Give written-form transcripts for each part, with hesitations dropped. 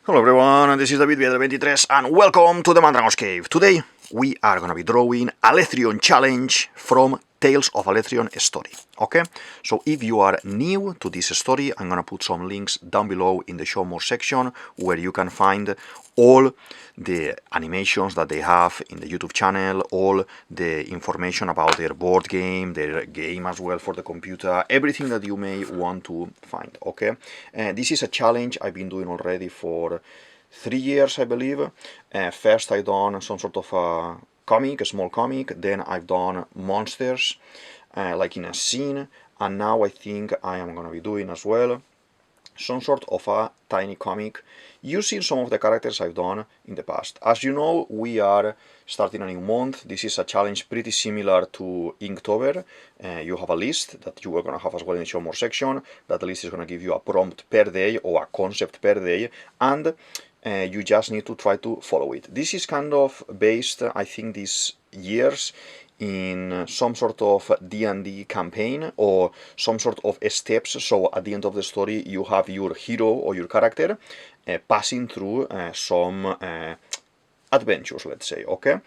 Hello everyone, this is DavidViadel23 and welcome to the Mandrago's Cave. Today we are gonna be drawing Alethrion challenge from Tales of Alethrion story. Okay, so if you are new to this story, I'm gonna put some links down below in the show more section where you can find all the animations that they have in the YouTube channel, all the information about their board game, their game as well for the computer, everything that you may want to find. Okay, this is a challenge I've been doing already for 3 years, I believe. First I done some sort of a comic, a small comic, then I've done monsters like in a scene, and now I think I am gonna be doing as well some sort of a tiny comic using some of the characters I've done in the past. As you know, we are starting a new month. This is a challenge pretty similar to Inktober. You have a list that you are going to have as well in the show more section. That list is going to give you a prompt per day or a concept per day, and you just need to try to follow it. This is kind of based, I think, these years in some sort of D&D campaign or some sort of steps. So at the end of the story you have your hero or your character passing through some adventures, let's say. Okay,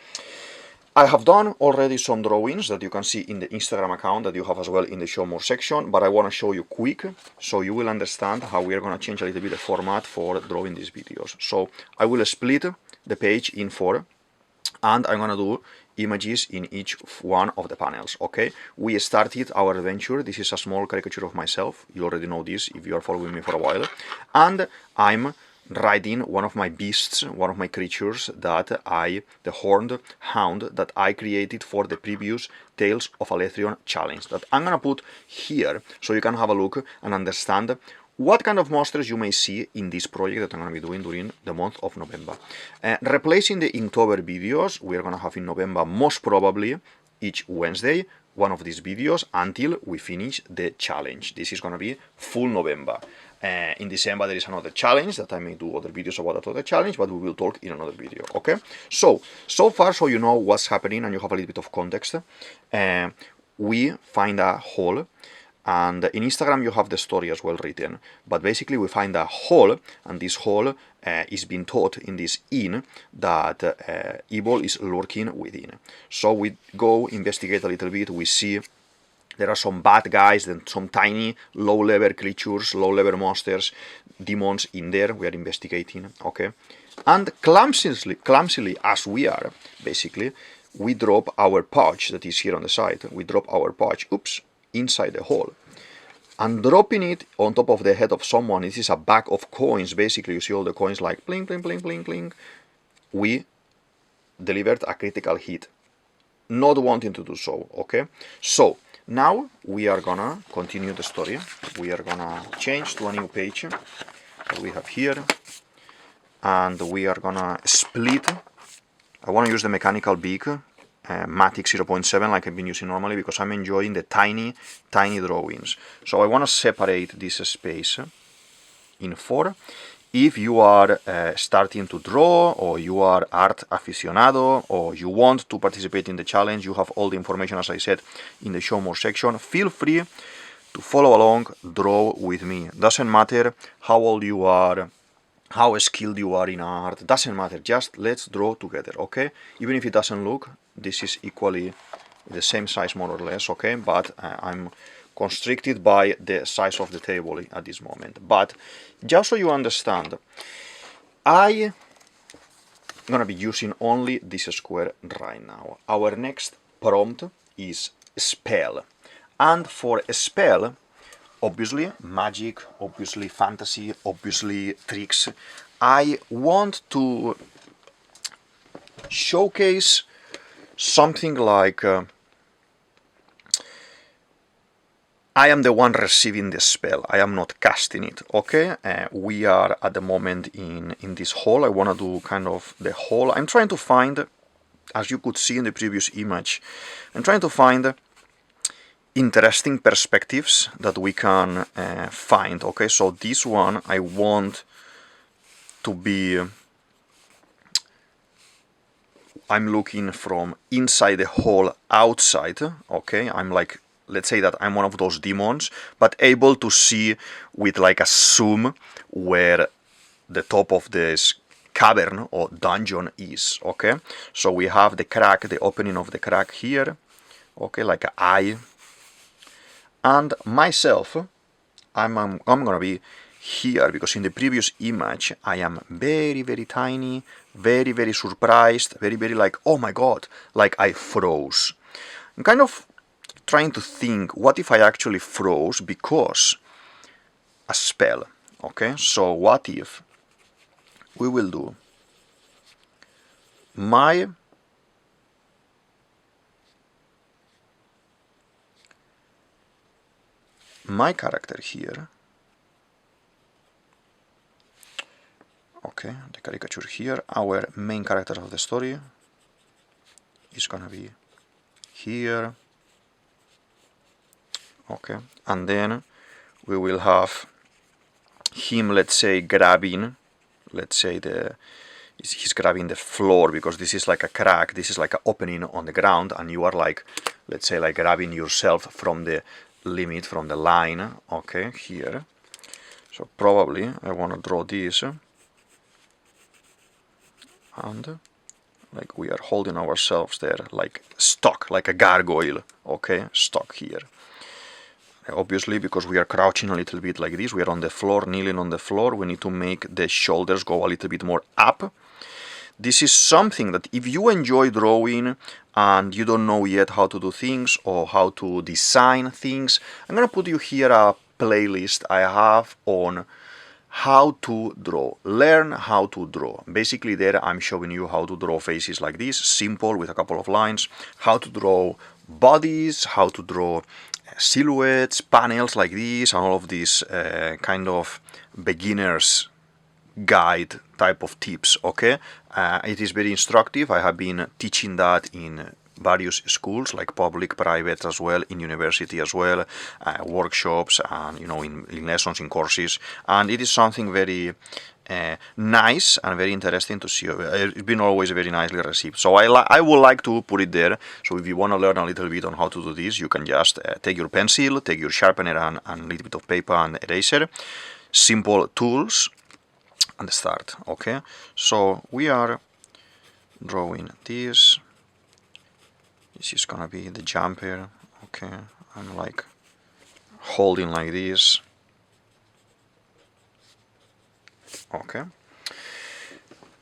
I have done already some drawings that you can see in the Instagram account that you have as well in the show more section, but I want to show you quick so you will understand how we are going to change a little bit the format for drawing these videos. So I will split the page in 4 and I'm going to do images in each one of the panels. Okay, we started our adventure. This is a small caricature of myself. You already know this if you are following me for a while, and I'm riding one of my beasts, one of my creatures that the horned hound that I created for the previous Tales of Alethrion challenge that I'm gonna put here so you can have a look and understand what kind of monsters you may see in this project that I'm going to be doing during the month of November. Replacing the Inktober videos, we're going to have in November, most probably, each Wednesday, one of these videos until we finish the challenge. This is going to be full November. In December, there is another challenge that I may do other videos about that other challenge, but we will talk in another video, okay? So far, so you know what's happening and you have a little bit of context. We find a hole. And in Instagram you have the story as well written, but basically we find a hole, and this hole is being taught in this inn that evil is lurking within. So we go investigate a little bit. We see there are some bad guys, then some tiny low-level creatures, low-level monsters, demons in there. We are investigating, okay? And clumsily as we are, basically, we drop our pouch that is here on the side. We drop our pouch, oops, inside the hole, and dropping it on top of the head of someone. This is a bag of coins. Basically, you see all the coins like bling, bling, bling, bling, bling. We delivered a critical hit, not wanting to do so, okay? So now we are gonna continue the story. We are gonna change to a new page that we have here, and we are gonna split. I want to use the mechanical beak Matic 0.7 like I've been using normally because I'm enjoying the tiny drawings. So I want to separate this space in 4. If you are starting to draw, or you are art aficionado, or you want to participate in the challenge, you have all the information, as I said, in the show more section. Feel free to follow along, draw with me. Doesn't matter how old you are, how skilled you are in art, doesn't matter, just let's draw together, okay? Even if it doesn't look, this is equally the same size more or less, okay? But I'm constricted by the size of the table at this moment. But just so you understand, I'm gonna be using only this square right now. Our next prompt is spell, and for a spell, obviously magic, obviously fantasy, obviously tricks, I want to showcase something like I am the one receiving the spell, I am not casting it, okay? We are at the moment in this hole. I want to do kind of the hole. I'm trying to find, as you could see in the previous image, I'm trying to find interesting perspectives that we can find, okay? So this one I want to be, I'm looking from inside the hole outside, okay? I'm like, let's say that I'm one of those demons, but able to see with like a zoom where the top of this cavern or dungeon is, okay? So we have the crack, the opening of the crack here, okay, like an eye. And myself, I'm gonna be here because in the previous image I am very, very tiny, very, very surprised, very, very like, oh my god, like I froze. I'm kind of trying to think, what if I actually froze because a spell, okay? So what if we will do my character here, okay, the caricature here, our main character of the story is gonna be here, okay, and then we will have him, let's say, grabbing, let's say he's grabbing the floor because this is like a crack, this is like an opening on the ground, and you are like, let's say, like grabbing yourself from the limit, from the line, okay, here. So probably I want to draw this, and like we are holding ourselves there, like stuck, like a gargoyle, okay, stuck here. Obviously, because we are crouching a little bit like this, we are on the floor, kneeling on the floor, we need to make the shoulders go a little bit more up. This is something that if you enjoy drawing and you don't know yet how to do things or how to design things, I'm gonna put you here a playlist I have on how to draw, learn how to draw. Basically there I'm showing you how to draw faces like this, simple with a couple of lines, how to draw bodies, how to draw silhouettes, panels like this, and all of these kind of beginners guide type of tips, okay? It is very instructive. I have been teaching that in various schools, like public, private as well, in university as well, workshops, and in lessons, in courses, and it is something very nice and very interesting to see. It's been always very nicely received. So I would like to put it there. So if you want to learn a little bit on how to do this, you can just take your pencil, take your sharpener and a little bit of paper and eraser. Simple tools and start, okay? So we are drawing this. This is gonna be the jumper, okay? I'm like holding like this. Okay,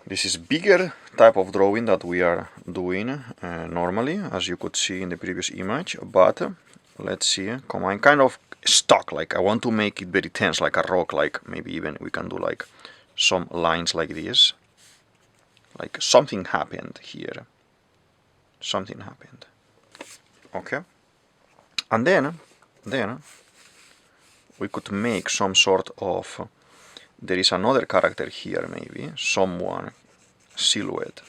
this is bigger type of drawing that we are doing normally, as you could see in the previous image, but let's see, I'm kind of stuck, like I want to make it very tense, like a rock, like maybe even we can do like some lines like this, like something happened here, something happened, okay, and then we could make some sort of, there is another character here, maybe, someone, silhouette.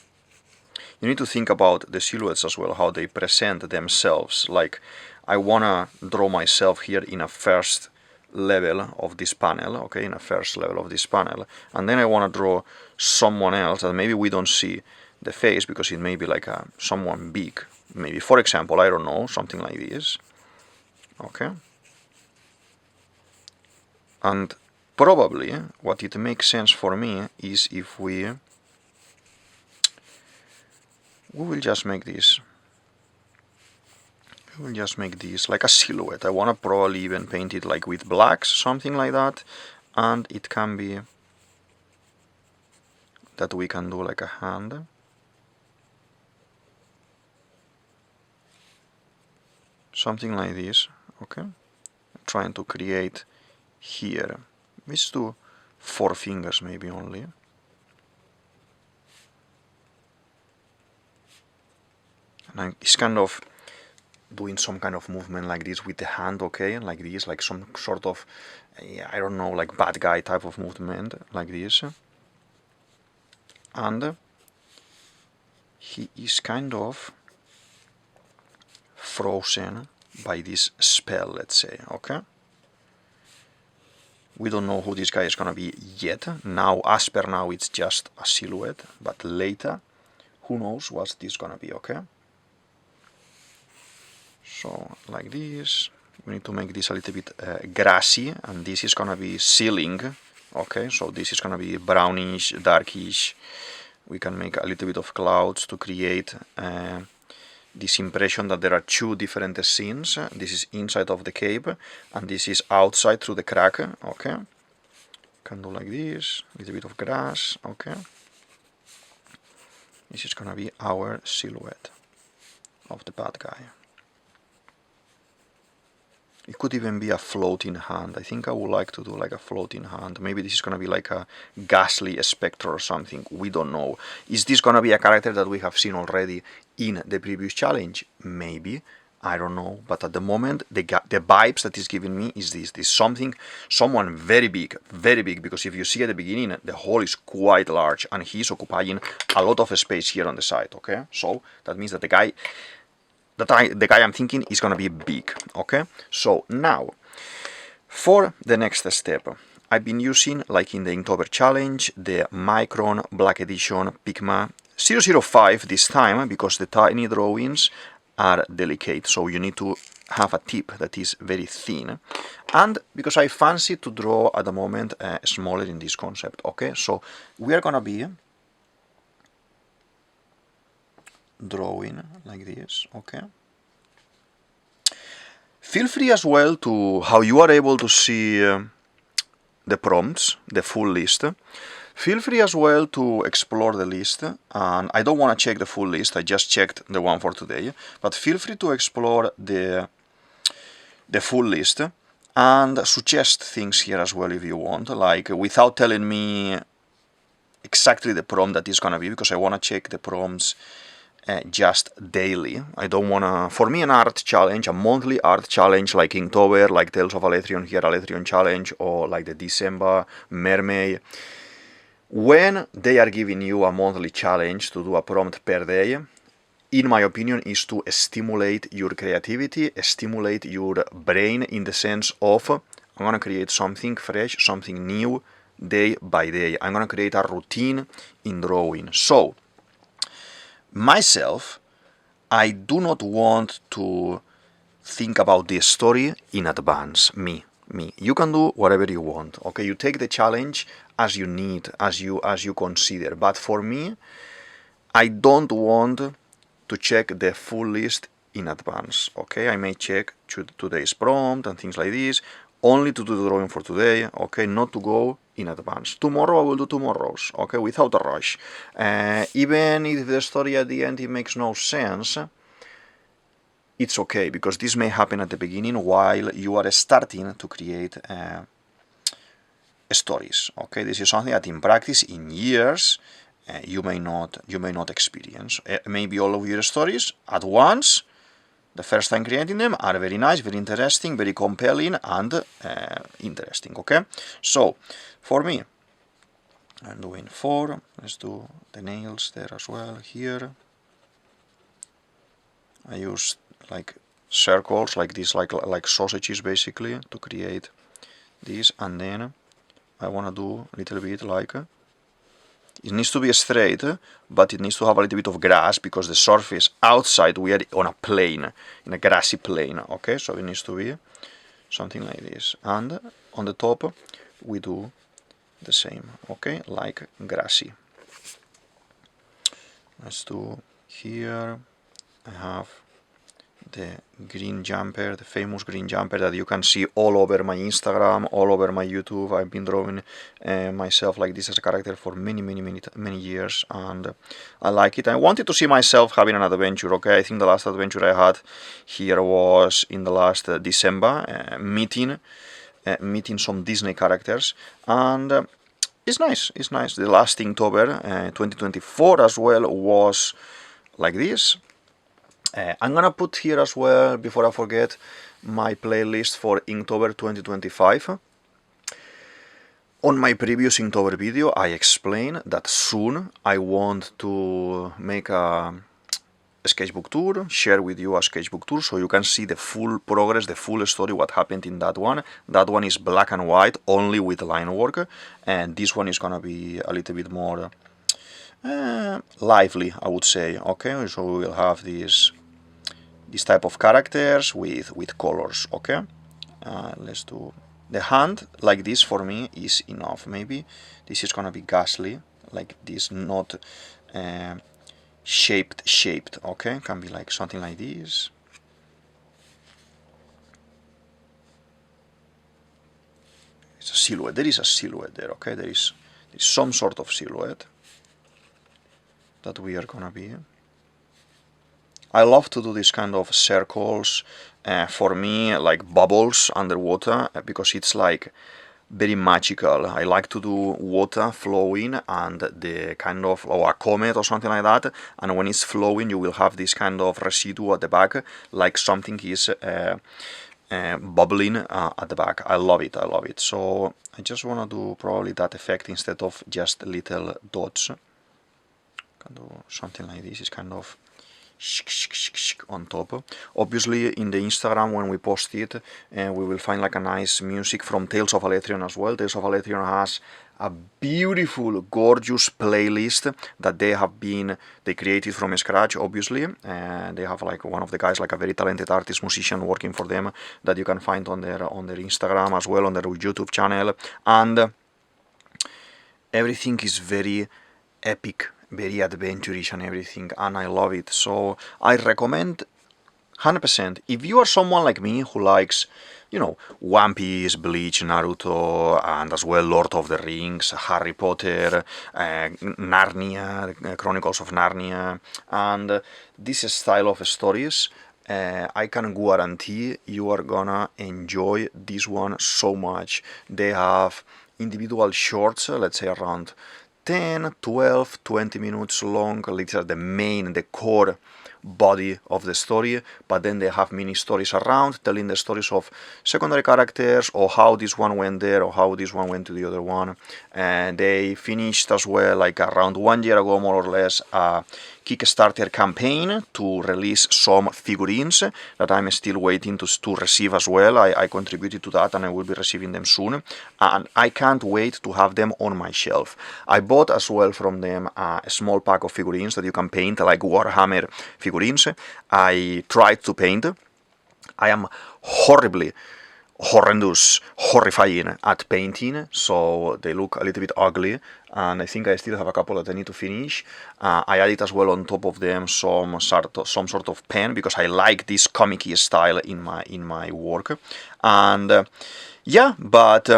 You need to think about the silhouettes as well, how they present themselves. Like, I wanna draw myself here in a first level of this panel, okay, in a first level of this panel, and then I wanna draw someone else that maybe we don't see the face because it may be like someone big. Maybe, for example, I don't know, something like this, okay, and probably what it makes sense for me is if we will just make this. We will just make this like a silhouette. I want to probably even paint it like with blacks, something like that, and it can be that we can do like a hand. Something like this, okay? I'm trying to create here. Let's do 4 fingers maybe only. And it's kind of doing some kind of movement like this with the hand, okay? Like this, like some sort of, I don't know, like bad guy type of movement, like this. And he is kind of frozen by this spell, let's say, okay? We don't know who this guy is gonna be yet. Now, as per now, it's just a silhouette, but later, who knows what this gonna be, okay? So, like this, we need to make this a little bit grassy, and this is gonna be ceiling Okay, so this is gonna be brownish, darkish. We can make a little bit of clouds to create this impression that there are two different scenes. This is inside of the cave, and this is outside through the crack. Okay, can do like this, a little bit of grass. Okay, this is gonna be our silhouette of the bad guy. It could even be a floating hand. I think I would like to do like a floating hand. Maybe this is gonna be like a ghastly spectre or something. We don't know. Is this gonna be a character that we have seen already in the previous challenge? Maybe. I don't know. But at the moment, the vibes that is giving me is this someone very big, because if you see at the beginning, the hole is quite large and he's occupying a lot of space here on the side. Okay, so that means that the guy I'm thinking is gonna be big. Okay, so now for the next step, I've been using, like in the Inktober challenge, the Micron Black Edition Pigma 005 this time, because the tiny drawings are delicate, so you need to have a tip that is very thin, and because I fancy to draw at the moment smaller in this concept. Okay, so we are gonna be drawing like this. Okay, feel free as well to, how you are able to see the prompts, the full list, feel free as well to explore the list. And I don't want to check the full list, I just checked the one for today, but feel free to explore the full list and suggest things here as well if you want, like without telling me exactly the prompt that is gonna be, because I want to check the prompts just daily. I don't want to, for me, an art challenge, a monthly art challenge like Inktober, like Tales of Alethrion here, Alethrion challenge, or like the December Mermaid, when they are giving you a monthly challenge to do a prompt per day, in my opinion, is to stimulate your creativity, stimulate your brain, in the sense of, I'm going to create something fresh, something new, day by day. I'm going to create a routine in drawing. So, myself, I do not want to think about this story in advance. Me. You can do whatever you want. Okay, you take the challenge as you need, as you consider. But for me, I don't want to check the full list in advance. Okay, I may check today's prompt and things like this, only to do the drawing for today. Okay, not to go in advance. Tomorrow I will do tomorrow's. Okay, without a rush. Even if the story at the end it makes no sense, it's okay, because this may happen at the beginning while you are starting to create stories. Okay, this is something that in practice, in years, you may not experience. Maybe all of your stories at once, the first time creating them, are very nice, very interesting, very compelling, and interesting. Okay, so for me, I'm doing 4. Let's do the nails there as well. Here, I use like circles like this, like sausages basically, to create this, and then I want to do a little bit like, it needs to be straight, but it needs to have a little bit of grass, because the surface outside we are on a plain, in a grassy plain. Okay, so it needs to be something like this, and on the top we do the same. Okay, like grassy. Let's do here. I have the green jumper, the famous green jumper that you can see all over my Instagram, all over my YouTube. I've been drawing myself like this as a character for many years, and I like it. I wanted to see myself having an adventure. Okay, I think the last adventure I had here was in the last December, meeting some Disney characters, and it's nice. It's nice. The last Inktober 2024 as well was like this. I'm gonna put here as well, before I forget, my playlist for Inktober 2025. On my previous Inktober video, I explained that soon I want to make a sketchbook tour, share with you a sketchbook tour, so you can see the full progress, the full story, what happened in that one. That one is black and white, only with line work, and this one is gonna be a little bit more lively, I would say. Okay, so we will have this type of characters with colors. Okay, let's do The hand like this for me is enough. Maybe this is gonna be ghastly, like this, not shaped, okay? Can be like something like this. It's a silhouette. There is a silhouette there, okay? There is some sort of silhouette that we are gonna be. I love to do this kind of circles, for me, like bubbles underwater, because it's like very magical. I like to do water flowing and the kind of, or a comet or something like that, and when it's flowing you will have this kind of residue at the back, like something is bubbling at the back. I love it, I love it. So I just want to do probably that effect instead of just little dots. Can do something like this, is kind of on top. Obviously in the Instagram when we post it, we will find like a nice music from Tales of Alethrion as well. Tales of Alethrion has a beautiful, gorgeous playlist that they created from scratch, obviously. They have like one of the guys, like a very talented artist, musician working for them, that you can find on their Instagram as well, on their YouTube channel. And everything is very epic, very adventurous and everything, and I love it. So I recommend 100%. If you are someone like me who likes, you know, One Piece, Bleach, Naruto, and as well Lord of the Rings, Harry Potter, Narnia, Chronicles of Narnia, and this style of stories, I can guarantee you are gonna enjoy this one so much. They have individual shorts, let's say around 10, 12, 20 minutes long. These are the core body of the story, but then they have mini stories around, telling the stories of secondary characters, or how this one went there, or how this one went to the other one. And they finished as well, like around 1 year ago, more or less, a Kickstarter campaign to release some figurines that I'm still waiting to receive as well. I contributed to that and I will be receiving them soon, and I can't wait to have them on my shelf. I bought as well from them a small pack of figurines that you can paint, like Warhammer figurines. I tried to paint. I am horrifying at painting, so they look a little bit ugly, and I think I still have a couple that I need to finish. I added as well on top of them some sort of pen, because I like this comic-y style in my work. And yeah, but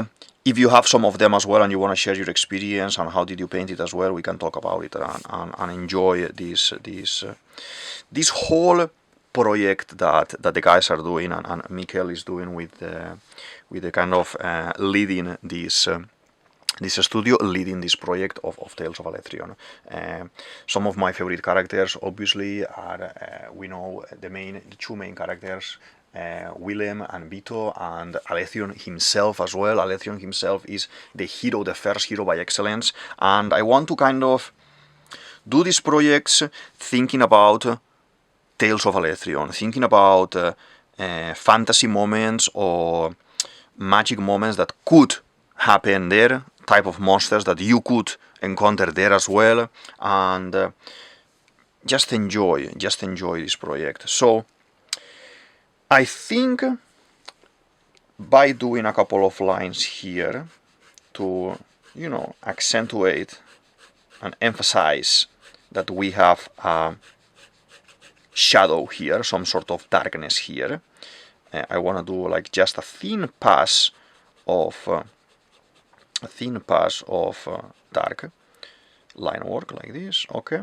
if you have some of them as well and you want to share your experience and how did you paint it as well, we can talk about it and enjoy this whole project that the guys are doing, and Mikkel is doing with the kind of leading this studio, leading this project of Tales of Alethrion. Some of my favorite characters obviously are, we know the two main characters, Willem and Vito, and Alethrion himself as well. Alethrion himself is the hero, the first hero by excellence, and I want to kind of do these projects thinking about Tales of Alethrion, thinking about fantasy moments or magic moments that could happen there, type of monsters that you could encounter there as well, and just enjoy this project. So I think by doing a couple of lines here to, you know, accentuate and emphasize that we have shadow here, some sort of darkness here. I want to do like just a thin pass of dark line work like this. Okay.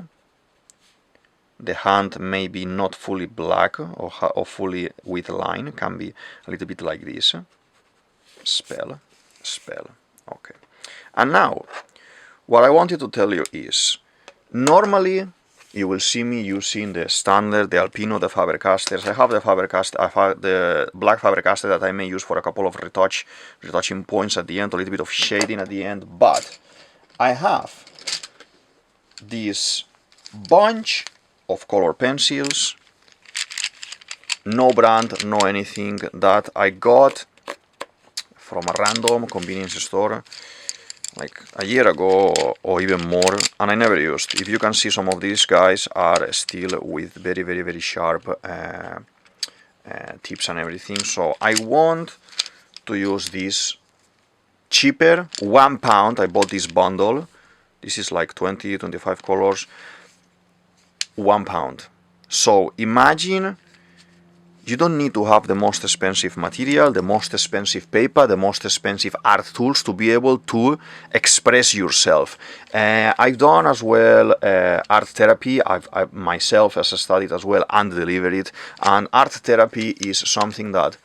The hand may be not fully black or fully with line, can be a little bit like this. Spell. Okay. And now, what I wanted to tell you is, normally you will see me using the standard, the Alpino, the Faber-Castells. I have the black Faber-Castell that I may use for a couple of retouching points at the end, a little bit of shading at the end, but I have this bunch of color pencils, no brand, no anything, that I got from a random convenience store like a year ago or even more, and I never used. If you can see, some of these guys are still with very, very, very sharp tips and everything. So I want to use this cheaper £1. I bought this bundle. This is like 25 colors, £1. So imagine you don't need to have the most expensive material, the most expensive paper, the most expensive art tools to be able to express yourself. I've done as well art therapy. I myself has studied as well and delivered it. And art therapy is something that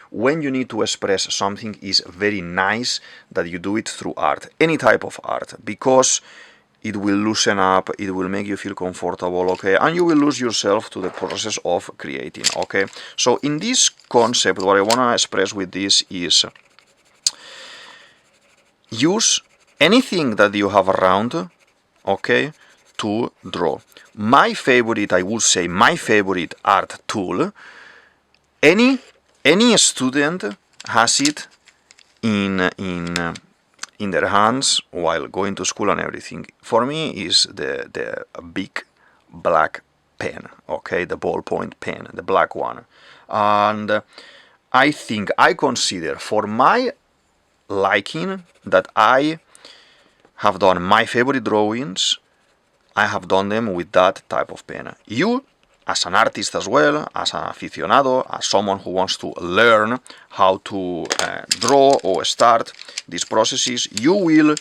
when you need to express something is very nice that you do it through art, any type of art, because it will loosen up, it will make you feel comfortable, okay, and you will lose yourself to the process of creating, okay. So in this concept, what I want to express with this is use anything that you have around, okay, to draw. My favorite, I would say, my favorite art tool, any student has it in their hands while going to school and everything. For me is the big black pen, okay, the ballpoint pen, the black one. And I consider for my liking that I have done my favorite drawings, I have done them with that type of pen. You, as an artist as well, as an aficionado, as someone who wants to learn how to draw or start these processes, you will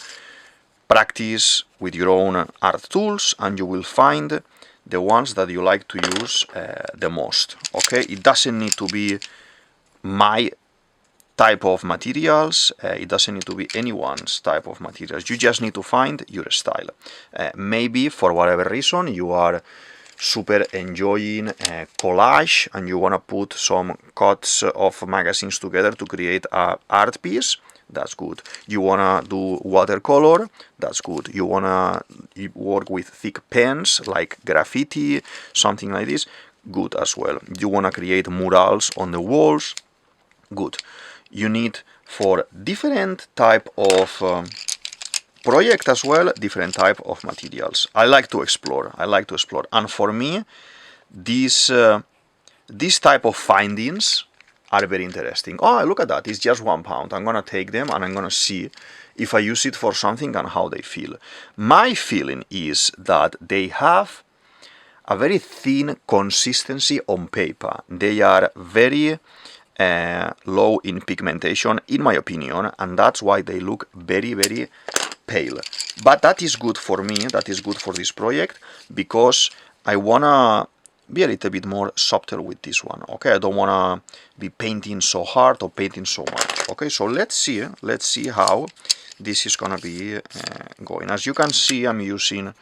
practice with your own art tools and you will find the ones that you like to use the most, okay? It doesn't need to be my type of materials, it doesn't need to be anyone's type of materials. You just need to find your style. Maybe for whatever reason you are super enjoying collage and you want to put some cuts of magazines together to create an art piece, that's good. You want to do watercolor, that's good. You want to work with thick pens like graffiti, something like this, good as well. You want to create murals on the walls, good. You need for different type of project as well, different type of materials. I like to explore, and for me this type of findings are very interesting. Oh, look at that, it's just £1. I'm gonna take them and I'm gonna see if I use it for something and how they feel. My feeling is that they have a very thin consistency on paper. They are very low in pigmentation, in my opinion, and that's why they look very, very pale. But that is good for me, that is good for this project, because I wanna be a little bit more subtle with this one, okay? I don't wanna be painting so hard or painting so much, okay? So let's see how this is gonna be going. As you can see, I'm using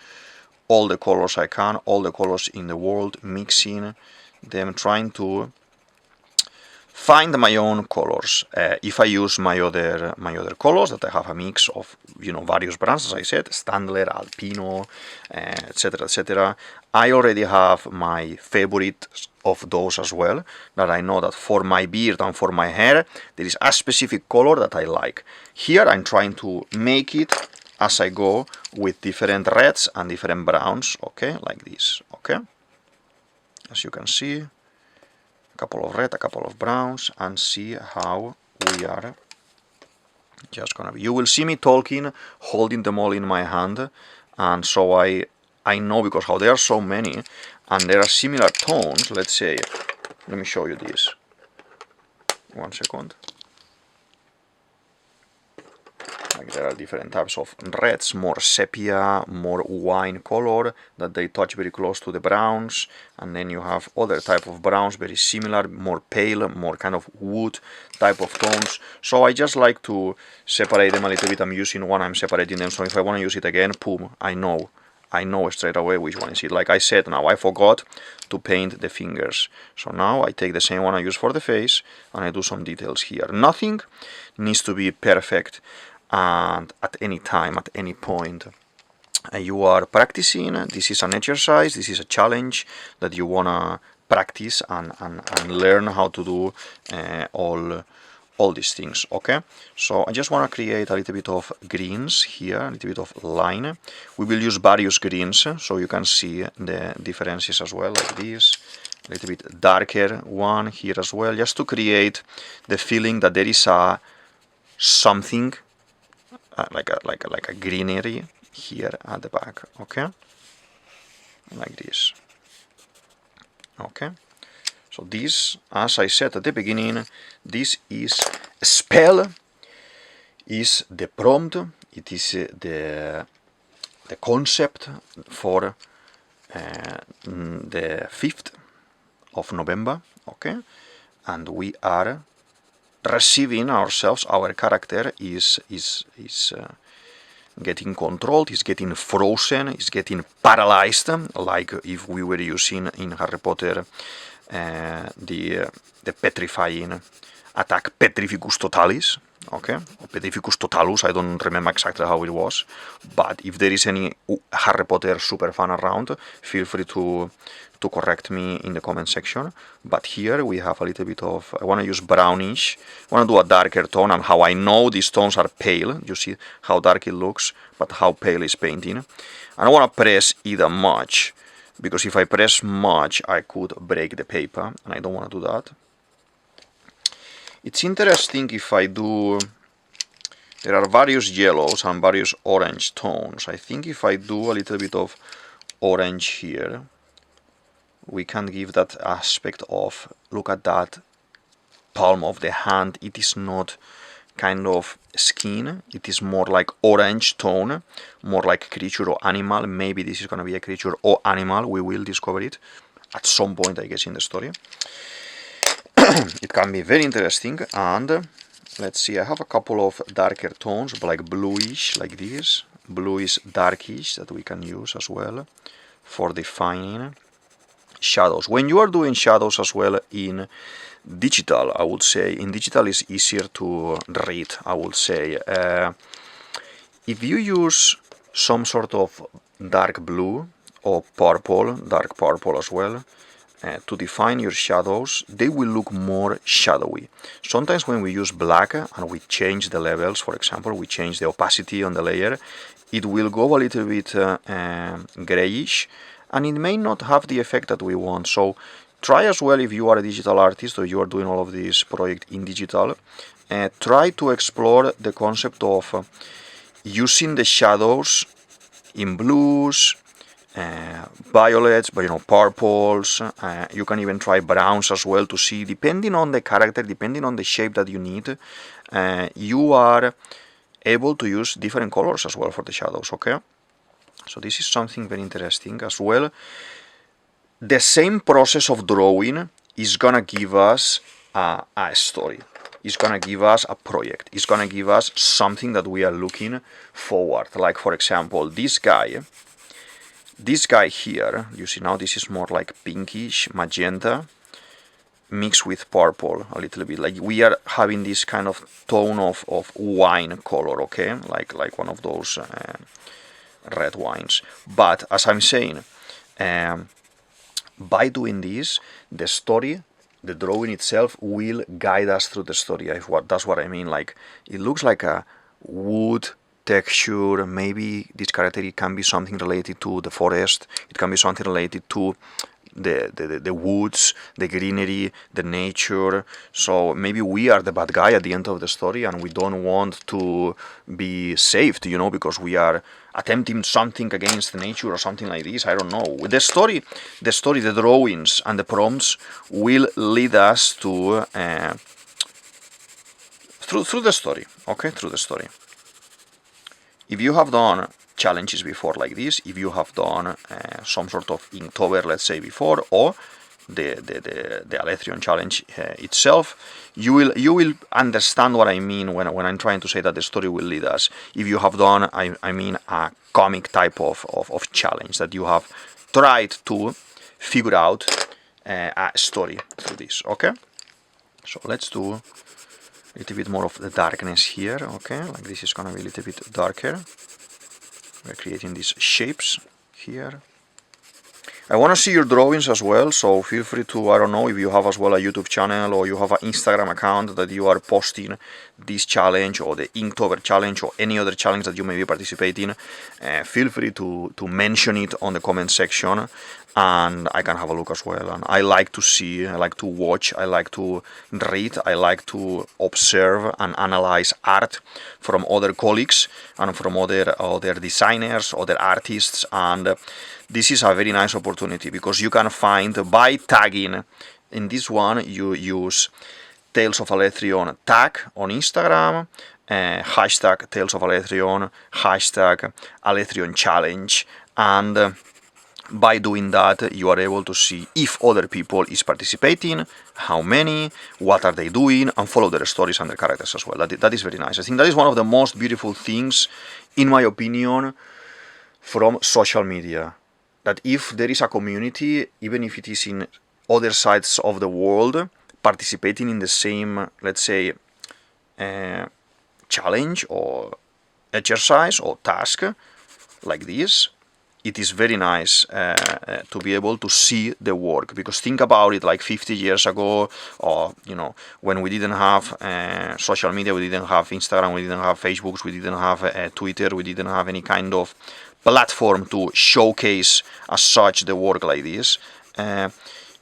all the colors I can, all the colors in the world, mixing them, trying to find my own colors. If I use my other colors, that I have a mix of, you know, various brands, as I said, Standler, Alpino, etc., etc. I already have my favorite of those as well, that I know that for my beard and for my hair, there is a specific color that I like. Here I'm trying to make it as I go with different reds and different browns, okay, like this, okay? As you can see, a couple of red, a couple of browns, and see how we are just gonna be. You will see me talking, holding them all in my hand, and so I know, because how there are so many and there are similar tones. Let's say, let me show you this. 1 second. Like there are different types of reds, more sepia, more wine color, that they touch very close to the browns, and then you have other type of browns, very similar, more pale, more kind of wood type of tones. So I just like to separate them a little bit. I'm using one, I'm separating them, so if I want to use it again, boom, I know straight away which one is it. Like I said, now I forgot to paint the fingers, so now I take the same one I use for the face and I do some details here. Nothing needs to be perfect, and at any time, at any point you are practicing. This is an exercise, this is a challenge that you wanna practice and learn how to do all these things, okay? So I just want to create a little bit of greens here, a little bit of line. We will use various greens, so you can see the differences as well, like this. A little bit darker one here as well, just to create the feeling that there is a something like a greenery here at the back, okay, like this. Okay, so this, as I said at the beginning, this is a spell, is the prompt, it is the concept for the 5th of November, okay, and we are receiving ourselves, our character is getting controlled, is getting frozen, is getting paralyzed, like if we were using in Harry Potter the petrifying attack Petrificus Totalis, okay, or Petrificus Totalus, I don't remember exactly how it was, but if there is any Harry Potter super fan around, feel free to correct me in the comment section. But here we have a little bit of, I want to use brownish, I want to do a darker tone, and how I know these tones are pale, you see how dark it looks, but how pale is painting. I don't want to press either much, because if I press much I could break the paper, and I don't want to do that. It's interesting if I do, there are various yellows and various orange tones. I think if I do a little bit of orange here, we can give that aspect of, look at that palm of the hand, it is not kind of skin, it is more like orange tone, more like creature or animal. Maybe this is going to be a creature or animal, we will discover it at some point, I guess, in the story. It can be very interesting. And let's see, I have a couple of darker tones, like bluish, like this, bluish darkish, that we can use as well for defining shadows. When you are doing shadows as well in digital, I would say, in digital is easier to read, I would say. If you use some sort of dark blue or purple, dark purple as well, to define your shadows, they will look more shadowy. Sometimes when we use black and we change the levels, for example, we change the opacity on the layer, it will go a little bit grayish, and it may not have the effect that we want. So try as well, if you are a digital artist or you are doing all of this project in digital, try to explore the concept of using the shadows in blues, violets, but purples, you can even try browns as well to see, depending on the character, depending on the shape that you need, you are able to use different colors as well for the shadows, okay? So this is something very interesting as well. The same process of drawing is gonna give us a story. It's gonna give us a project. It's gonna give us something that we are looking forward. Like, for example, this guy here, you see now this is more like pinkish, magenta, mixed with purple a little bit. Like we are having this kind of tone of wine color, okay? Like one of those red wines. But as I'm saying, by doing this, the story, the drawing itself will guide us through the story. That's what I mean. Like it looks like a wood texture. Maybe this character, it can be something related to the forest. It can be something related to the woods, the greenery, the nature. So maybe we are the bad guy at the end of the story, and we don't want to be saved, because we are attempting something against nature or something like this. I don't know. The story, the drawings and the prompts will lead us to through the story. Okay, through the story. If you have done challenges before like this, if you have done some sort of Inktober, let's say, before, or the Alethrion challenge itself, you will understand what I mean when I'm trying to say that the story will lead us. If you have done, I mean, a comic type of challenge, that you have tried to figure out a story through this, okay? So let's do a little bit more of the darkness here, okay? Like this is gonna be a little bit darker. We're creating these shapes here. I want to see your drawings as well, so feel free to, I don't know, if you have as well a YouTube channel or you have an Instagram account that you are posting this challenge or the Inktober challenge or any other challenge that you may be participating, feel free to mention it on the comment section, and I can have a look as well. And I like to see, I like to watch, I like to read, I like to observe and analyze art from other colleagues and from other designers, other artists, and this is a very nice opportunity because you can find, by tagging, in this one you use Tales of Alethrion tag on Instagram, hashtag Tales of Alethrion, hashtag Alethrion challenge, and by doing that you are able to see if other people is participating, how many, what are they doing, and follow their stories and their characters as well. That is very nice. I think that is one of the most beautiful things, in my opinion, from social media. That if there is a community, even if it is in other sides of the world, participating in the same, let's say, challenge or exercise or task like this, it is very nice to be able to see the work. Because think about it, like 50 years ago, or when we didn't have social media, we didn't have Instagram, we didn't have Facebook, we didn't have Twitter, we didn't have any kind of platform to showcase as such the work like this.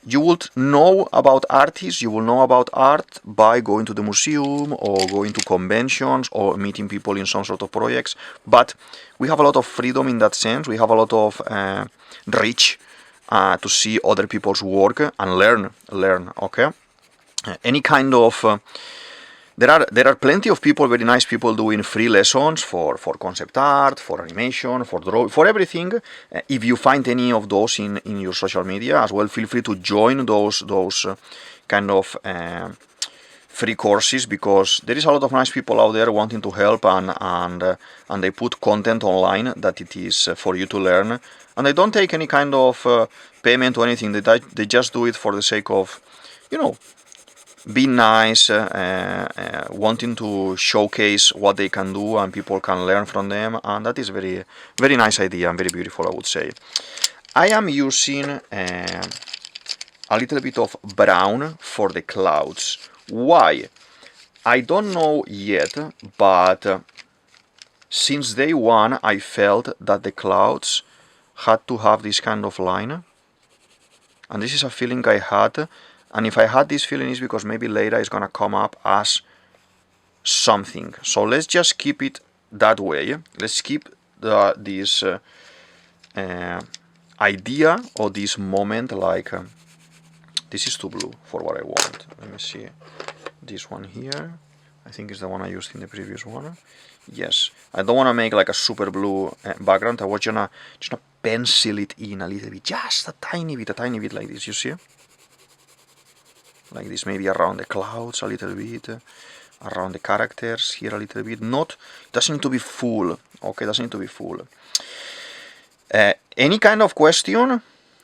You would know about artists, you will know about art by going to the museum or going to conventions or meeting people in some sort of projects. But we have a lot of freedom in that sense. We have a lot of reach to see other people's work and learn. Okay, any kind of there are plenty of people, very nice people, doing free lessons for concept art, for animation, for drawing, for everything. If you find any of those in your social media as well, feel free to join those kind of free courses, because there is a lot of nice people out there wanting to help, and they put content online that it is for you to learn, and they don't take any kind of payment or anything. They just do it for the sake of, be nice, wanting to showcase what they can do and people can learn from them, and that is very, very nice idea and very beautiful, I would say. I am using a little bit of brown for the clouds. Why? I don't know yet, but since day one I felt that the clouds had to have this kind of line, and this is a feeling I had. And if I had this feeling, it's because maybe later it's gonna come up as something. So let's just keep it that way. Let's keep this idea or this moment like this is too blue for what I want. Let me see. This one here, I think is the one I used in the previous one. Yes, I don't want to make like a super blue background. I was just gonna pencil it in a little bit, just a tiny bit like this. You see? Like this, maybe around the clouds a little bit, around the characters here a little bit. Doesn't need to be full. Okay, doesn't need to be full. Any kind of question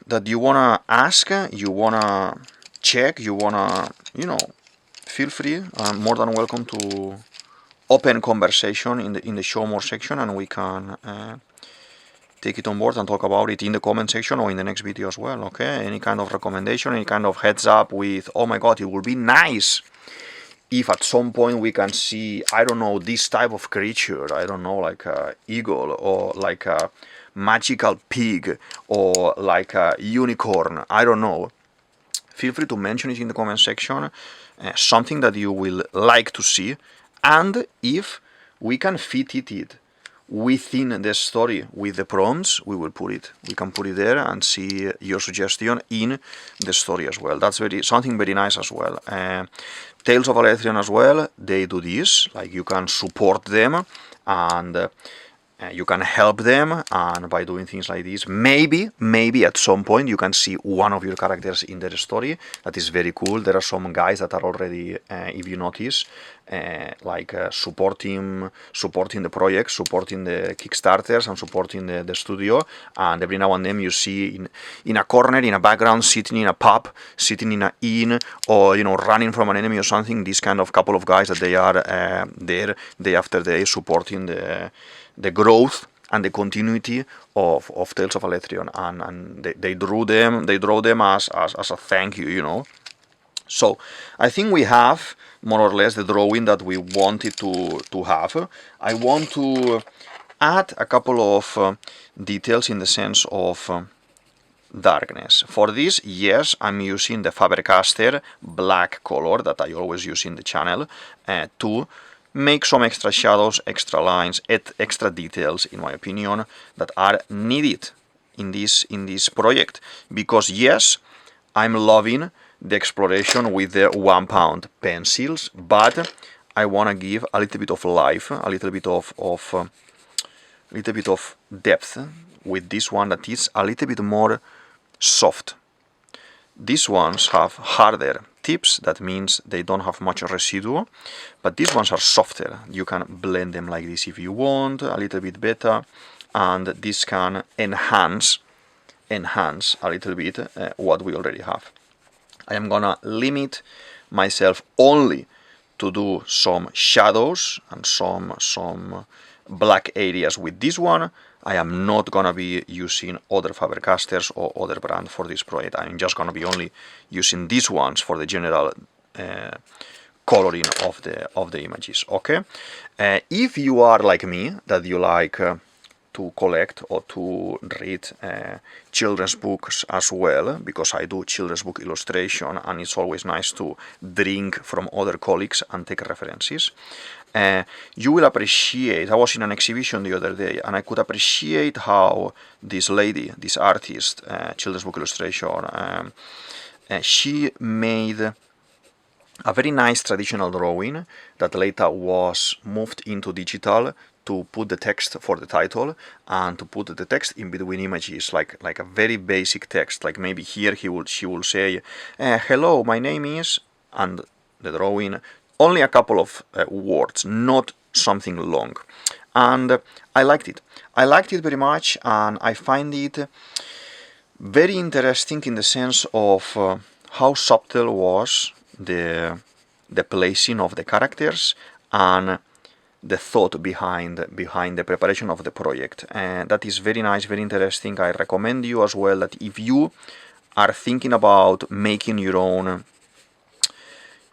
that you wanna ask, you wanna check, you wanna, feel free. I'm more than welcome to open conversation in the show more section, and we can take it on board and talk about it in the comment section or in the next video as well. Okay, any kind of recommendation, any kind of heads up with, oh my god, it would be nice if at some point we can see, I don't know, this type of creature, I don't know, like a eagle or like a magical pig or like a unicorn, I don't know. Feel free to mention it in the comment section, something that you will like to see, and if we can fit it within the story with the prompts, we can put it there and see your suggestion in the story as well. That's something very nice as well. Tales of Alethrion as well, they do this, like you can support them and you can help them, and by doing things like this, maybe at some point you can see one of your characters in their story. That is very cool. There are some guys that are already, if you notice, supporting the project, supporting the Kickstarters, and supporting the studio. And every now and then you see in a corner, in a background, sitting in a pub, sitting in an inn, or running from an enemy or something. This kind of couple of guys that they are there day after day, supporting the growth and the continuity of Tales of Alethrion, and they draw them as a thank you, So I think we have more or less the drawing that we wanted to have. I want to add a couple of details in the sense of darkness. For this, yes, I'm using the Faber-Castell black color that I always use in the channel to make some extra shadows, extra lines, extra details, in my opinion, that are needed in this project. Because yes, I'm loving the exploration with the 1 pound pencils, but I want to give a little bit of life, a little bit of depth with this one that is a little bit more soft. These ones have harder tips, that means they don't have much residual, but these ones are softer. You can blend them like this if you want, a little bit better, and this can enhance a little bit what we already have. I am gonna limit myself only to do some shadows and some black areas with this one. I am not gonna be using other Faber-Castells or other brand for this project. I'm just gonna be only using these ones for the general coloring of the images. Okay, if you are like me, that you like to collect or to read children's books as well, because I do children's book illustration and it's always nice to drink from other colleagues and take references. You will appreciate, I was in an exhibition the other day and I could appreciate how this lady, this artist, children's book illustration, she made a very nice traditional drawing that later was moved into digital to put the text for the title and to put the text in between images, like a very basic text. Like maybe here she will say, hello, my name is, and the drawing, only a couple of words, not something long. And I liked it. I liked it very much, and I find it very interesting in the sense of how subtle was the placing of the characters and the thought behind the preparation of the project. And that is very nice, very interesting. I recommend you as well that if you are thinking about making your own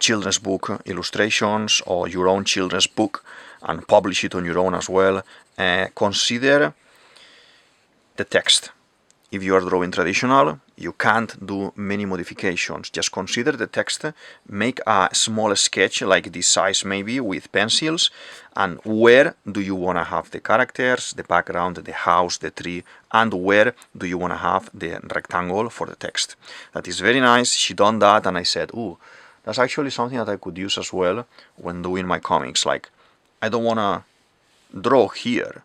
children's book illustrations or your own children's book and publish it on your own as well, consider the text. If you are drawing traditional, you can't do many modifications. Just consider the text, make a small sketch like this size maybe with pencils, and where do you want to have the characters, the background, the house, the tree, and where do you want to have the rectangle for the text. That is very nice. She done that and I said, ooh, that's actually something that I could use as well when doing my comics. Like, I don't want to draw here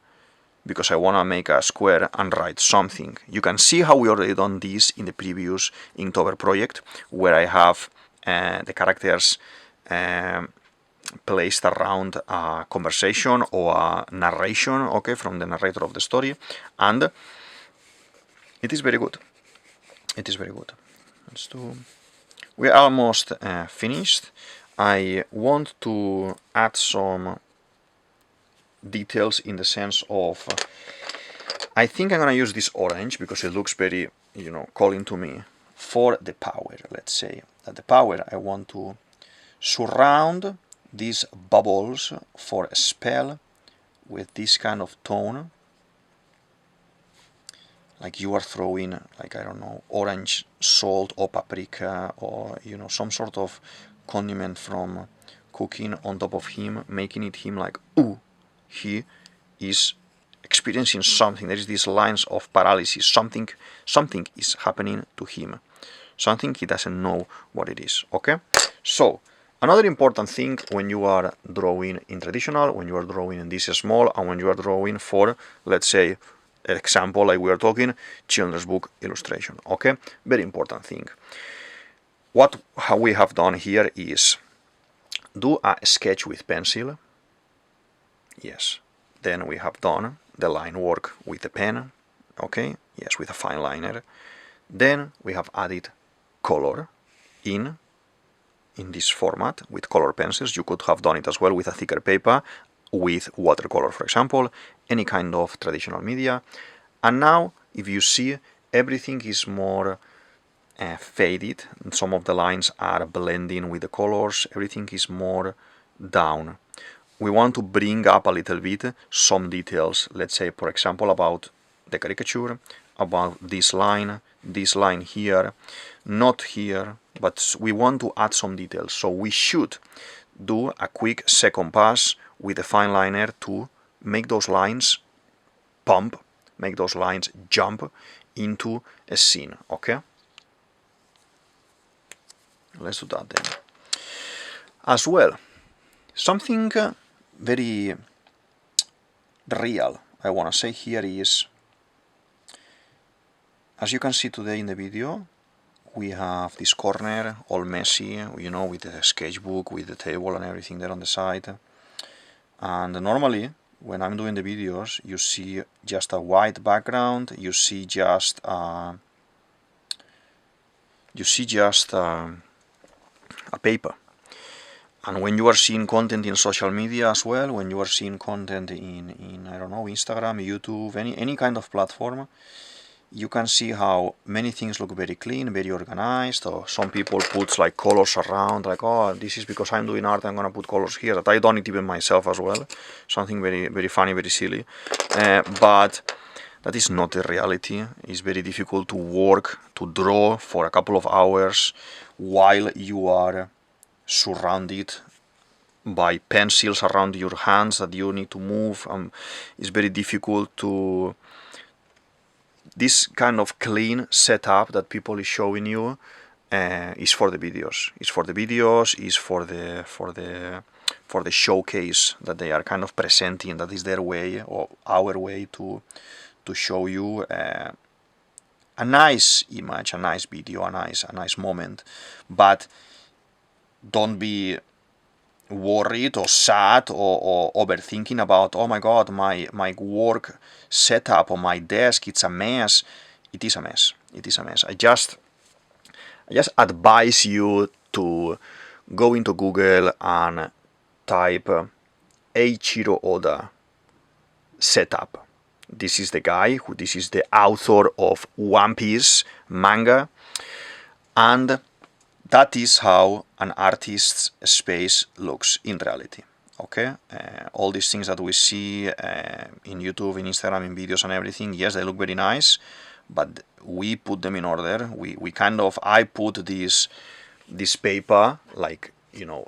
because I want to make a square and write something. You can see how we already done this in the previous Inktober project, where I have the characters placed around a conversation or a narration, okay, from the narrator of the story, and it is very good. It is very good. Let's do. We are almost finished. I want to add some details in the sense of, I think I'm gonna use this orange because it looks very, calling to me for the power. Let's say that the power, I want to surround these bubbles for a spell with this kind of tone, like you are throwing, like, I don't know, orange salt or paprika or some sort of condiment from cooking on top of him, making it him like, ooh, he is experiencing something. There is these lines of paralysis. Something is happening to him. Something he doesn't know what it is. Okay? So, another important thing when you are drawing in traditional, when you are drawing in this small, and when you are drawing for, let's say, example, like we are talking, children's book illustration. Okay? Very important thing. How we have done here is do a sketch with pencil. Yes. Then we have done the line work with the pen. Okay? Yes, with a fine liner. Then we have added color in this format with color pencils. You could have done it as well with a thicker paper, with watercolor, for example, any kind of traditional media. And now, if you see, everything is more faded. Some of the lines are blending with the colors. Everything is more down. We want to bring up a little bit some details. Let's say, for example, about the caricature, about this line here, not here, but we want to add some details. So we should do a quick second pass with the fine liner to make those lines pump, make those lines jump into a scene, okay? Let's do that then. As well, something very real I want to say here is, as you can see today in the video, we have this corner all messy, you know, with the sketchbook, with the table and everything there on the side. And normally, when I'm doing the videos, you see just a white background, you see just a paper. And when you are seeing content in social media as well, when you are seeing content in I don't know, Instagram, YouTube, any kind of platform, you can see how many things look very clean, very organized, or some people put like colors around, like, oh, this is because I'm doing art, I'm gonna put colors here. That I done it even myself as well. Something very, very funny, very silly. But that is not the reality. It's very difficult to work, to draw for a couple of hours while you are surrounded by pencils around your hands that you need to move. It's very difficult to... This kind of clean setup that people is showing you is for the videos. It's for the videos, is for the showcase that they are kind of presenting. That is their way, or our way, to show you a nice image, a nice video, a nice moment. But don't be worried or sad or overthinking about, oh my god, my work setup on my desk, it's a mess. It is a mess. It is a mess. I just advise you to go into Google and type Eiichiro Oda setup. This is the guy this is the author of One Piece manga, and that is how an artist's space looks in reality. Okay, all these things that we see in YouTube, in Instagram, in videos and everything, yes, they look very nice, but we put them in order. I put this paper, like, you know,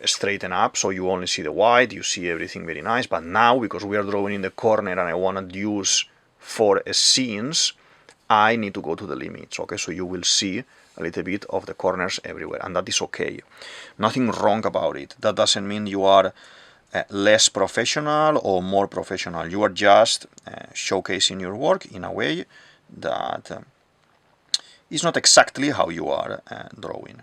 straighten up, so you only see the white, you see everything very nice. But now, because we are drawing in the corner and I want to use for scenes, I need to go to the limits. Okay, so you will see a little bit of the corners everywhere, and that is okay. Nothing wrong about it. That doesn't mean you are less professional or more professional. You are just showcasing your work in a way that is not exactly how you are drawing.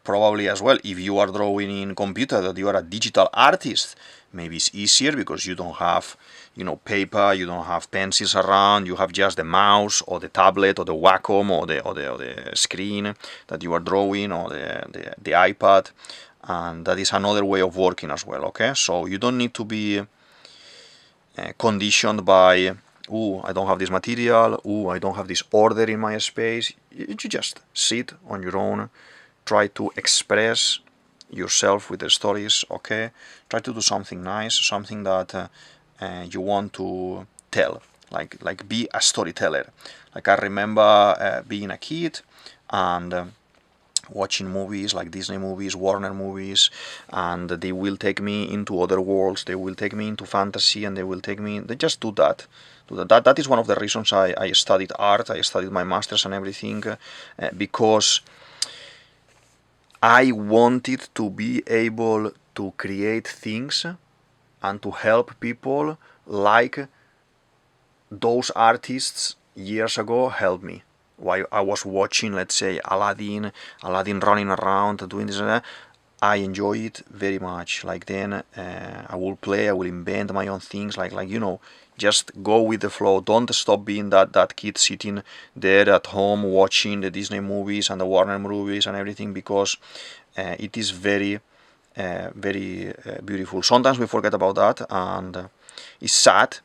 Probably as well, if you are drawing in computer, that you are a digital artist, maybe it's easier because you don't have, you know, paper, you don't have pencils around, you have just the mouse or the tablet or the Wacom or the screen that you are drawing, or the iPad, and that is another way of working as well. Okay, so you don't need to be conditioned by, oh, I don't have this material, oh, I don't have this order in my space. You just sit on your own. Try to express yourself with the stories, okay? Try to do something nice, something that you want to tell, like be a storyteller. Like I remember being a kid and watching movies like Disney movies, Warner movies, and they will take me into other worlds, they will take me into fantasy, and they just do that. That is one of the reasons I studied art, I studied my masters and everything, because I wanted to be able to create things and to help people like those artists years ago helped me. While I was watching, let's say, Aladdin running around doing this and that, I enjoy it very much. Like then I will invent my own things, like you know, just go with the flow. Don't stop being that kid sitting there at home watching the Disney movies and the Warner movies and everything, because it is very beautiful. Sometimes we forget about that, and it's sad,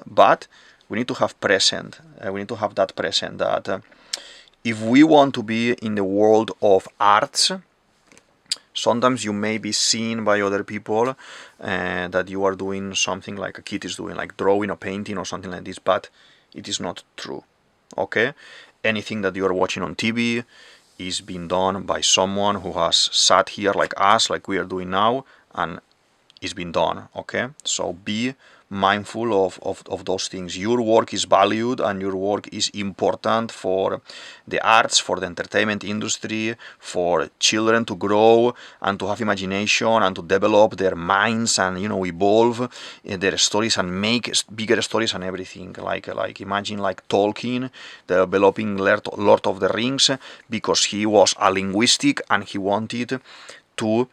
but we need to have present. We need to have that present that if we want to be in the world of arts, sometimes you may be seen by other people that you are doing something like a kid is doing, like drawing or painting or something like this, but it is not true. Okay? Anything that you are watching on TV is being done by someone who has sat here like us, like we are doing now, and is being done. Okay? So be mindful of those things. Your work is valued and your work is important for the arts, for the entertainment industry, for children to grow and to have imagination and to develop their minds and, you know, evolve their stories and make bigger stories and everything. Like imagine like Tolkien developing Lord of the Rings because he was a linguistic and he wanted to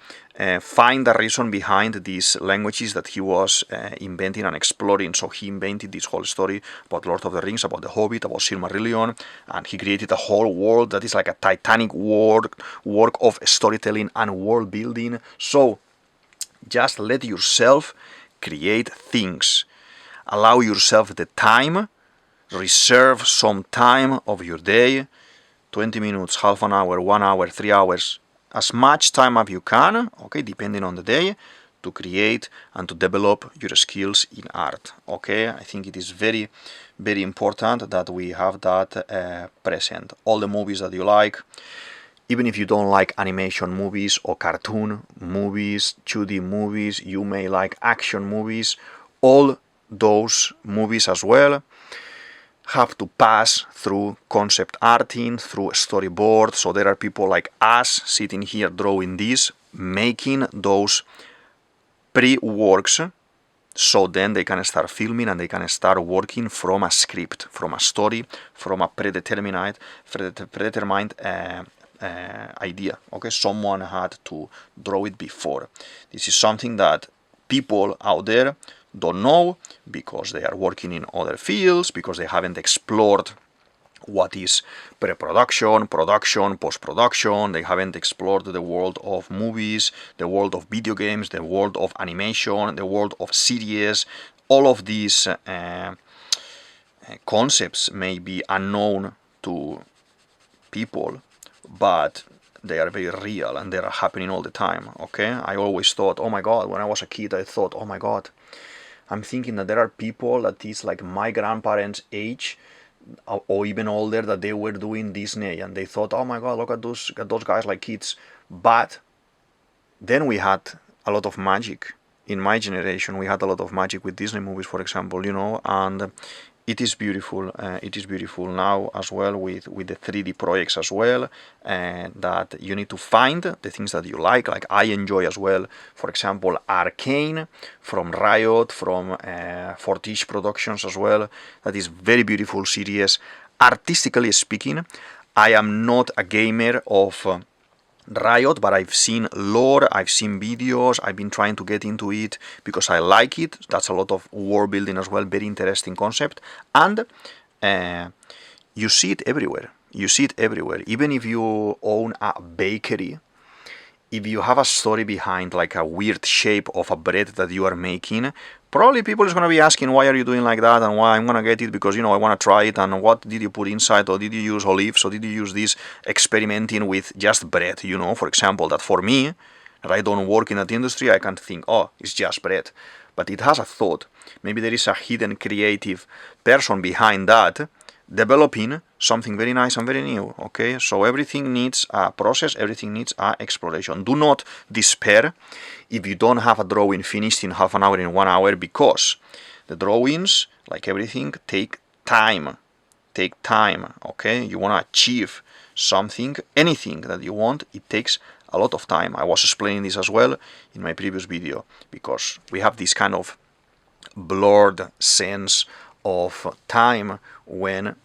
find the reason behind these languages that he was inventing and exploring. So he invented this whole story about Lord of the Rings, about the Hobbit, about Silmarillion, and he created a whole world that is like a titanic work of storytelling and world building. So just let yourself create things. Allow yourself the time, reserve some time of your day, 20 minutes, half an hour, 1 hour, 3 hours, as much time as you can, okay, depending on the day, to create and to develop your skills in art. Okay, I think it is very, very important that we have that present. All the movies that you like, even if you don't like animation movies or cartoon movies, 2D movies, you may like action movies, all those movies as well have to pass through concept arting, through storyboard. So there are people like us sitting here drawing this, making those pre-works, so then they can start filming and they can start working from a script, from a story, from a predetermined idea. Okay, someone had to draw it before. This is something that people out there don't know because they are working in other fields, because they haven't explored what is pre-production, production, post-production. They haven't explored the world of movies, the world of video games, the world of animation, the world of series. All of these concepts may be unknown to people, but they are very real and they are happening all the time. Okay, I always thought, oh my god, when I was a kid I thought, oh my god, I'm thinking that there are people that is like my grandparents' age or even older that they were doing Disney and they thought, oh my god, look at those guys like kids. But then we had a lot of magic. In my generation we had a lot of magic with Disney movies, for example, you know, and it is beautiful. It is beautiful now as well with the 3D projects as well, that you need to find the things that you like I enjoy as well. For example, Arcane from Riot, from Fortiche Productions as well. That is very beautiful series. Artistically speaking, I am not a gamer of Riot, but I've seen lore, I've seen videos, I've been trying to get into it because I like it. That's a lot of world building as well, very interesting concept. And you see it everywhere. You see it everywhere. Even if you own a bakery, if you have a story behind like a weird shape of a bread that you are making, probably people is going to be asking, why are you doing like that, and why I'm going to get it because, you know, I want to try it, and what did you put inside, or did you use olives, or did you use this, experimenting with just bread, you know, for example, that for me, that I don't work in that industry, I can't think, oh, it's just bread. But it has a thought. Maybe there is a hidden creative person behind that, developing something very nice and very new. Okay, so everything needs a process, everything needs a exploration. Do not despair if you don't have a drawing finished in half an hour, in 1 hour, because the drawings, like everything, take time. Okay, you want to achieve something, anything that you want, it takes a lot of time. I was explaining this as well in my previous video, because we have this kind of blurred sense of time when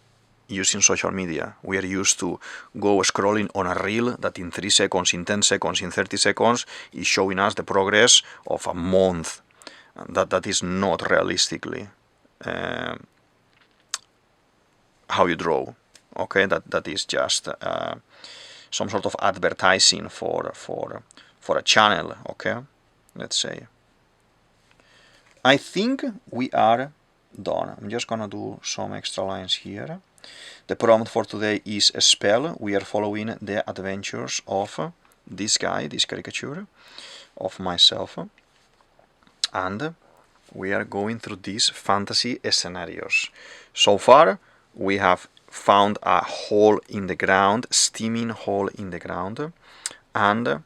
using social media. We are used to go scrolling on a reel that in 3 seconds, in 10 seconds, in 30 seconds is showing us the progress of a month. That is not realistically how you draw. Okay, that is just some sort of advertising for a channel. Okay, let's say. I think we are done. I'm just gonna do some extra lines here. The prompt for today is a spell. We are following the adventures of this guy, this caricature of myself, and we are going through these fantasy scenarios. So far we have found a hole in the ground, steaming hole in the ground, and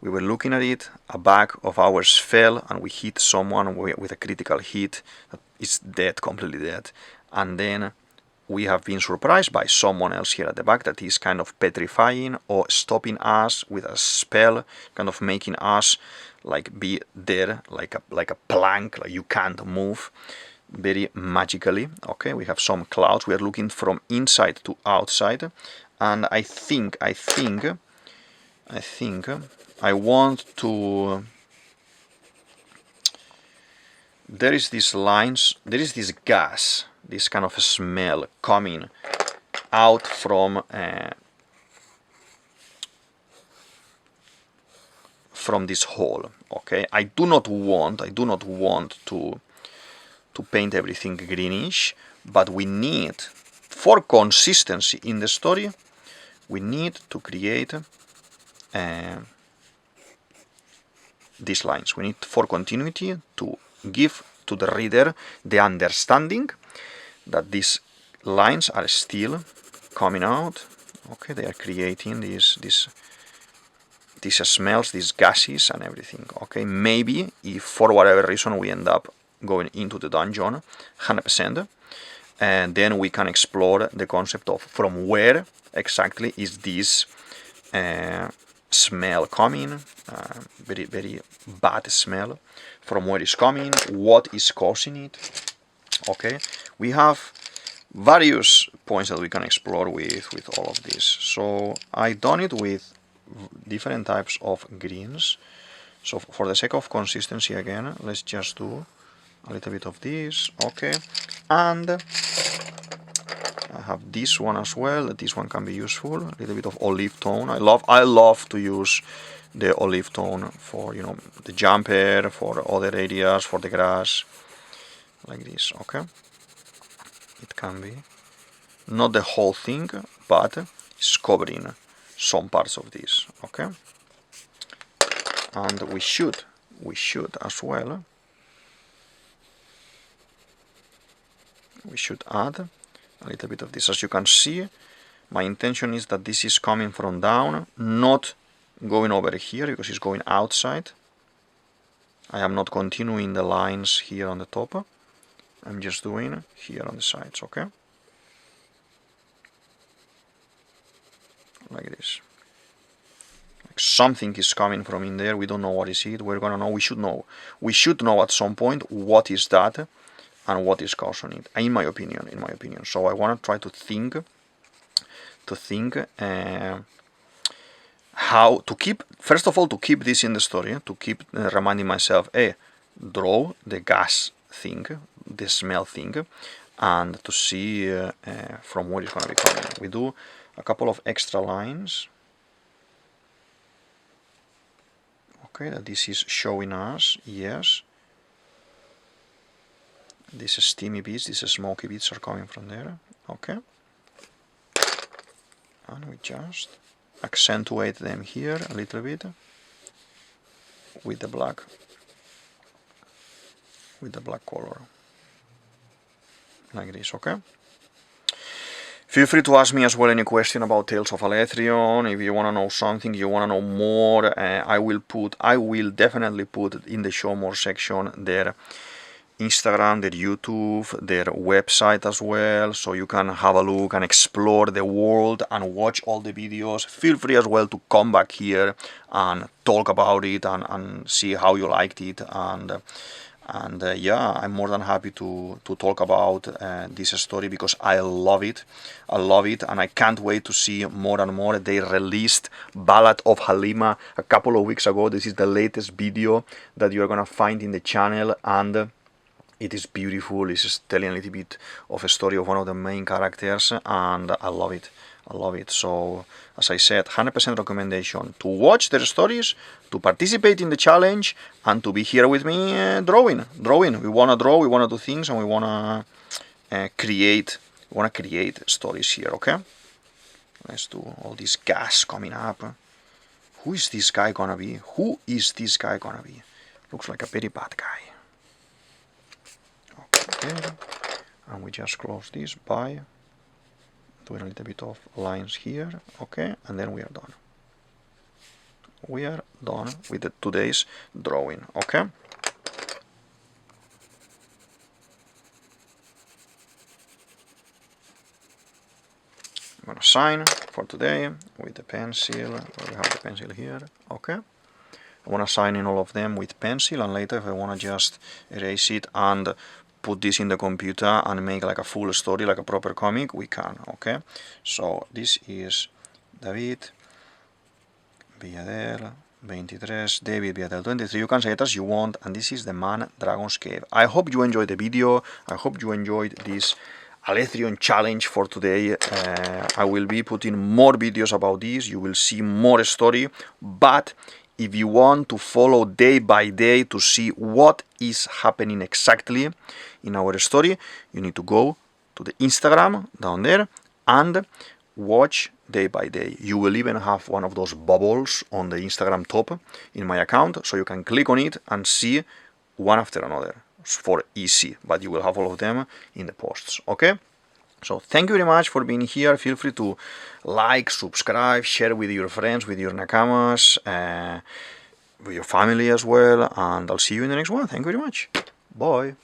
we were looking at it, a bag of ours fell and we hit someone with a critical hit that is dead, completely dead. And then we have been surprised by someone else here at the back that is kind of petrifying or stopping us with a spell, kind of making us like be there like a plank, like you can't move, very magically. Okay, we have some clouds. We are looking from inside to outside, and I think I want to. There is these lines. There is this gas, this kind of smell coming out from this hole. Okay, I do not want to paint everything greenish, but we need, for consistency in the story, we need to create these lines. We need, for continuity, to give to the reader the understanding that these lines are still coming out. Okay, they are creating these smells, these gases and everything. Okay, maybe if for whatever reason we end up going into the dungeon 100%, and then we can explore the concept of from where exactly is this smell coming, very, very bad smell, from where it's coming, what is causing it. Okay, we have various points that we can explore with all of this. So I done it with different types of greens. So for the sake of consistency again, let's just do a little bit of this. Okay, and I have this one as well. This one can be useful. A little bit of olive tone. I love to use the olive tone for, you know, the jumper, for other areas, for the grass, like this. Okay, it can be not the whole thing, but it's covering some parts of this. Okay, and we should as well. We should add a little bit of this. As you can see, my intention is that this is coming from down, not going over here because it's going outside. I am not continuing the lines here on the top. I'm just doing here on the sides. Okay, like this. Like something is coming from in there. We don't know what is it. We're gonna know. We should know. We should know at some point what is that and what is causing it, in my opinion. So I want to try to think how to keep, first of all, to keep this in the story, to keep reminding myself, draw the gas thing, the smell thing, and to see from where it's going to be coming. We do a couple of extra lines. Okay, that this is showing us, yes, these steamy bits, these smoky bits are coming from there. Okay, and we just accentuate them here a little bit with the black color, like this. Okay, feel free to ask me as well any question about Tales of Alethrion. If you want to know something, you want to know more, I will definitely put in the show more section their Instagram, their YouTube, their website as well, so you can have a look and explore the world and watch all the videos. Feel free as well to come back here and talk about it and see how you liked it, and yeah, I'm more than happy to talk about this story because I love it, and I can't wait to see more and more. They released Ballad of Halima a couple of weeks ago. This is the latest video that you're gonna find in the channel, and it is beautiful. It's just telling a little bit of a story of one of the main characters, and I love it. I love it. So, as I said, 100% recommendation to watch their stories, to participate in the challenge, and to be here with me drawing. We want to draw, we want to do things, and we want to create stories here, okay? Let's do all this gas coming up. Who is this guy gonna be? Looks like a very bad guy. Okay. And we just close this by doing a little bit of lines here, okay, and then we are done. We are done with today's drawing, okay? I'm gonna sign for today with the pencil. We have the pencil here, okay? I wanna sign in all of them with pencil, and later if I wanna just erase it and put this in the computer and make like a full story, like a proper comic, we can, okay? So this is DavidViadel23, DavidViadel23, you can say it as you want, and this is the Man Dragon's Cave. I hope you enjoyed the video, I hope you enjoyed this Alethrion challenge for today. I will be putting more videos about this, you will see more story, but if you want to follow day by day to see what is happening exactly in our story, you need to go to the Instagram down there and watch day by day. You will even have one of those bubbles on the Instagram top in my account, so you can click on it and see one after another for easy, but you will have all of them in the posts, okay? So thank you very much for being here. Feel free to like, subscribe, share with your friends, with your nakamas, with your family as well, and I'll see you in the next one. Thank you very much. Bye.